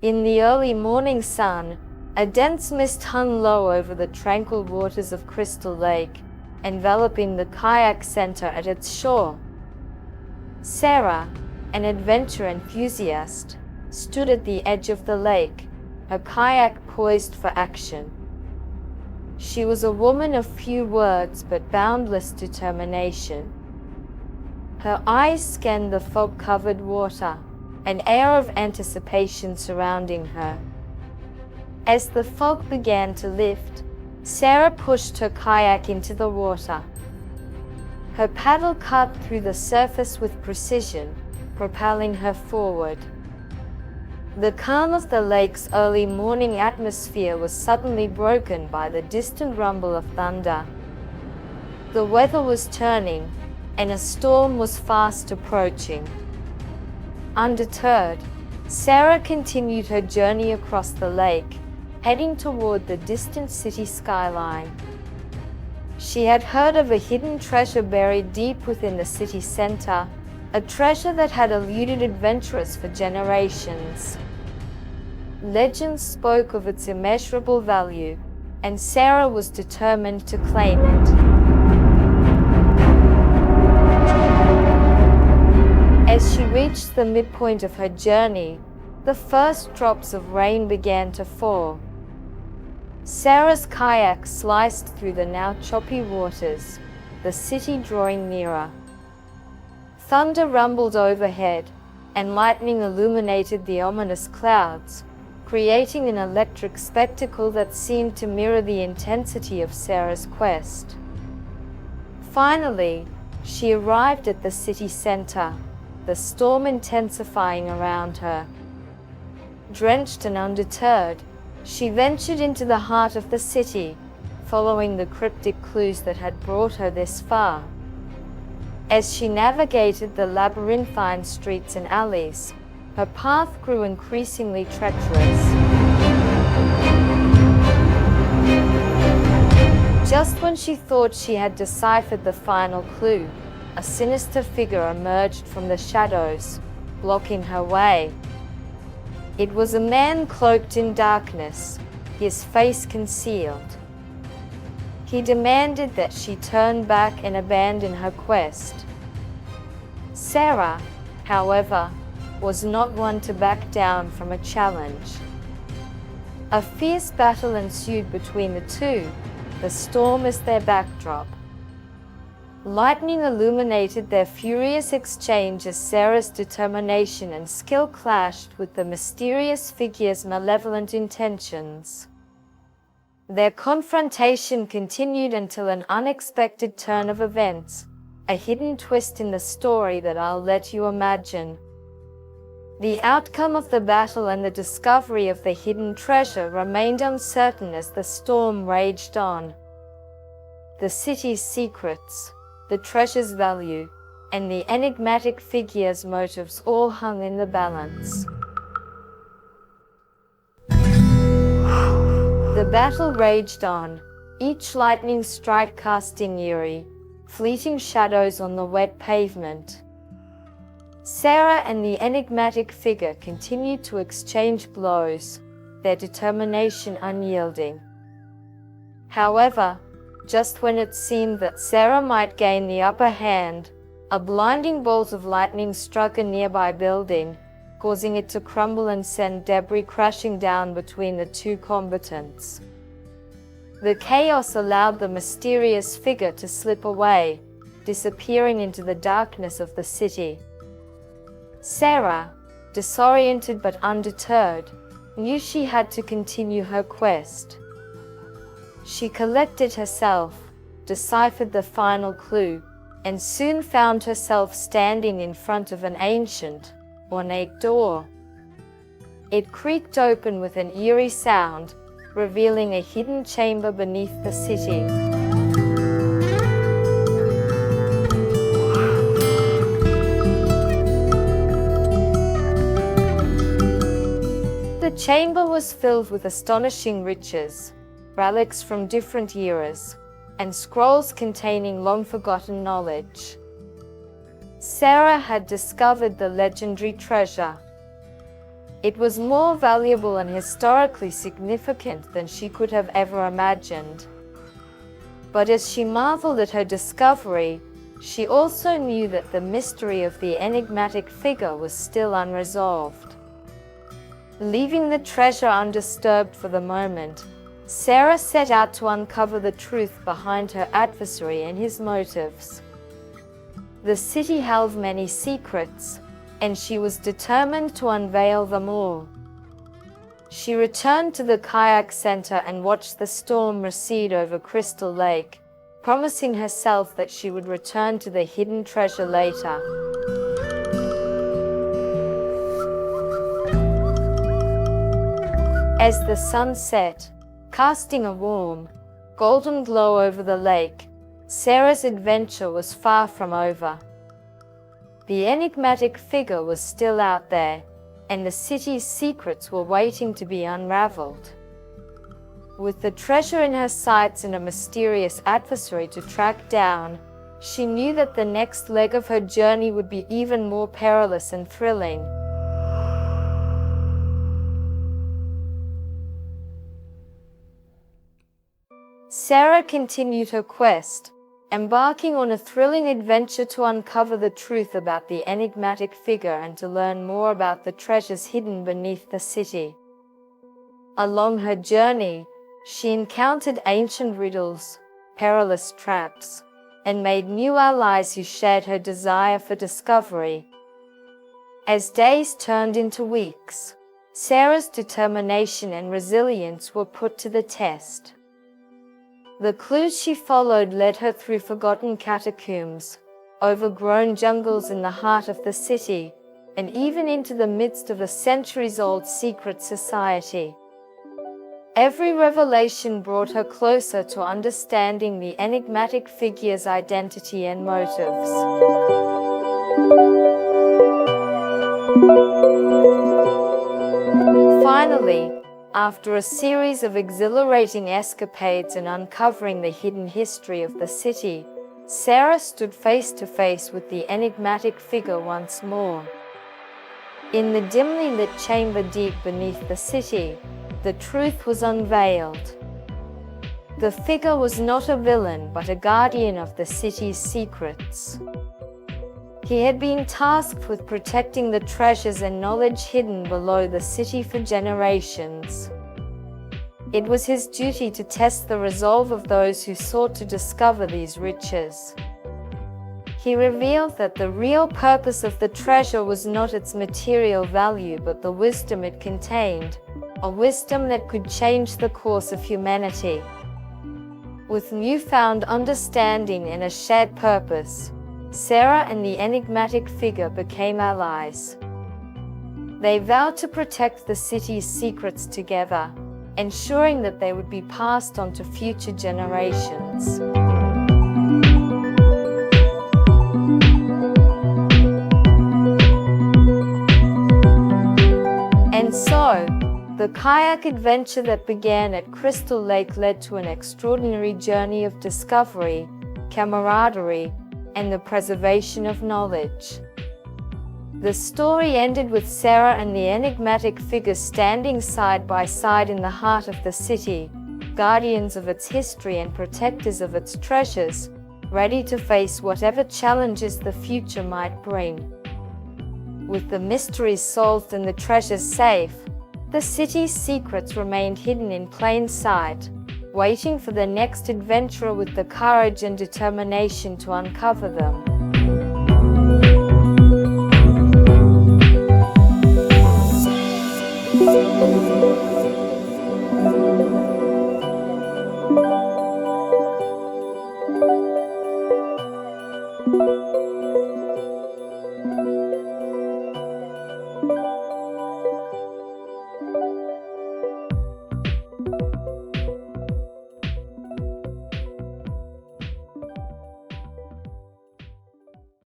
In the early morning sun, a dense mist hung low over the tranquil waters of Crystal Lake, enveloping the kayak center at its shore. Sarah, an adventure enthusiast, stood at the edge of the lake, her kayak poised for action. She was a woman of few words but boundless determination. Her eyes scanned the fog-covered water, an air of anticipation surrounding her. As the fog began to lift, Sarah pushed her kayak into the water. Her paddle cut through the surface with precision, propelling her forward. The calm of the lake's early morning atmosphere was suddenly broken by the distant rumble of thunder. The weather was turning, and a storm was fast approaching. Undeterred, Sarah continued her journey across the lake, heading toward the distant city skyline. She had heard of a hidden treasure buried deep within the city center, a treasure that had eluded adventurers for generations. Legends spoke of its immeasurable value, and Sarah was determined to claim it. As she reached the midpoint of her journey, the first drops of rain began to fall. Sarah's kayak sliced through the now choppy waters, the city drawing nearer. Thunder rumbled overhead, and lightning illuminated the ominous clouds, creating an electric spectacle that seemed to mirror the intensity of Sarah's quest. Finally, she arrived at the city center, the storm intensifying around her. Drenched and undeterred, she ventured into the heart of the city, following the cryptic clues that had brought her this far. As she navigated the labyrinthine streets and alleys, her path grew increasingly treacherous. Just when she thought she had deciphered the final clue, a sinister figure emerged from the shadows, blocking her way. It was a man cloaked in darkness, his face concealed. He demanded that she turn back and abandon her quest. Sarah, however, was not one to back down from a challenge. A fierce battle ensued between the two, the storm as their backdrop. Lightning illuminated their furious exchange as Sarah's determination and skill clashed with the mysterious figure's malevolent intentions. Their confrontation continued until an unexpected turn of events, a hidden twist in the story that I'll let you imagine. The outcome of the battle and the discovery of the hidden treasure remained uncertain as the storm raged on. The city's secrets, the treasure's value, and the enigmatic figure's motives all hung in the balance. The battle raged on, each lightning strike casting eerie, fleeting shadows on the wet pavement. Sarah and the enigmatic figure continued to exchange blows, their determination unyielding. However, just when it seemed that Sarah might gain the upper hand, a blinding bolt of lightning struck a nearby building, causing it to crumble and send debris crashing down between the two combatants. The chaos allowed the mysterious figure to slip away, disappearing into the darkness of the city. Sarah, disoriented but undeterred, knew she had to continue her quest. She collected herself, deciphered the final clue, and soon found herself standing in front of an ancient, ornate door. It creaked open with an eerie sound, revealing a hidden chamber beneath the city. The chamber was filled with astonishing riches, relics from different eras, and scrolls containing long-forgotten knowledge. Sarah had discovered the legendary treasure. It was more valuable and historically significant than she could have ever imagined. But as she marveled at her discovery, she also knew that the mystery of the enigmatic figure was still unresolved. Leaving the treasure undisturbed for the moment, Sarah set out to uncover the truth behind her adversary and his motives. The city held many secrets, and she was determined to unveil them all. She returned to the kayak center and watched the storm recede over Crystal Lake, promising herself that she would return to the hidden treasure later. As the sun set, casting a warm, golden glow over the lake, Sarah's adventure was far from over. The enigmatic figure was still out there, and the city's secrets were waiting to be unraveled. With the treasure in her sights and a mysterious adversary to track down, she knew that the next leg of her journey would be even more perilous and thrilling. Sarah continued her quest, embarking on a thrilling adventure to uncover the truth about the enigmatic figure and to learn more about the treasures hidden beneath the city. Along her journey, she encountered ancient riddles, perilous traps, and made new allies who shared her desire for discovery. As days turned into weeks, Sarah's determination and resilience were put to the test. The clues she followed led her through forgotten catacombs, overgrown jungles in the heart of the city, and even into the midst of a centuries-old secret society. Every revelation brought her closer to understanding the enigmatic figure's identity and motives. Finally, after a series of exhilarating escapades and uncovering the hidden history of the city, Sarah stood face to face with the enigmatic figure once more. In the dimly lit chamber deep beneath the city, the truth was unveiled. The figure was not a villain but a guardian of the city's secrets. He had been tasked with protecting the treasures and knowledge hidden below the city for generations. It was his duty to test the resolve of those who sought to discover these riches. He revealed that the real purpose of the treasure was not its material value but the wisdom it contained, a wisdom that could change the course of humanity. With newfound understanding and a shared purpose, Sarah and the enigmatic figure became allies. They vowed to protect the city's secrets together, ensuring that they would be passed on to future generations. And so, the kayak adventure that began at Crystal Lake led to an extraordinary journey of discovery, camaraderie, and the preservation of knowledge. The story ended with Sarah and the enigmatic figure standing side by side in the heart of the city, guardians of its history and protectors of its treasures, ready to face whatever challenges the future might bring. With the mysteries solved and the treasures safe, the city's secrets remained hidden in plain sight, waiting for the next adventurer with the courage and determination to uncover them.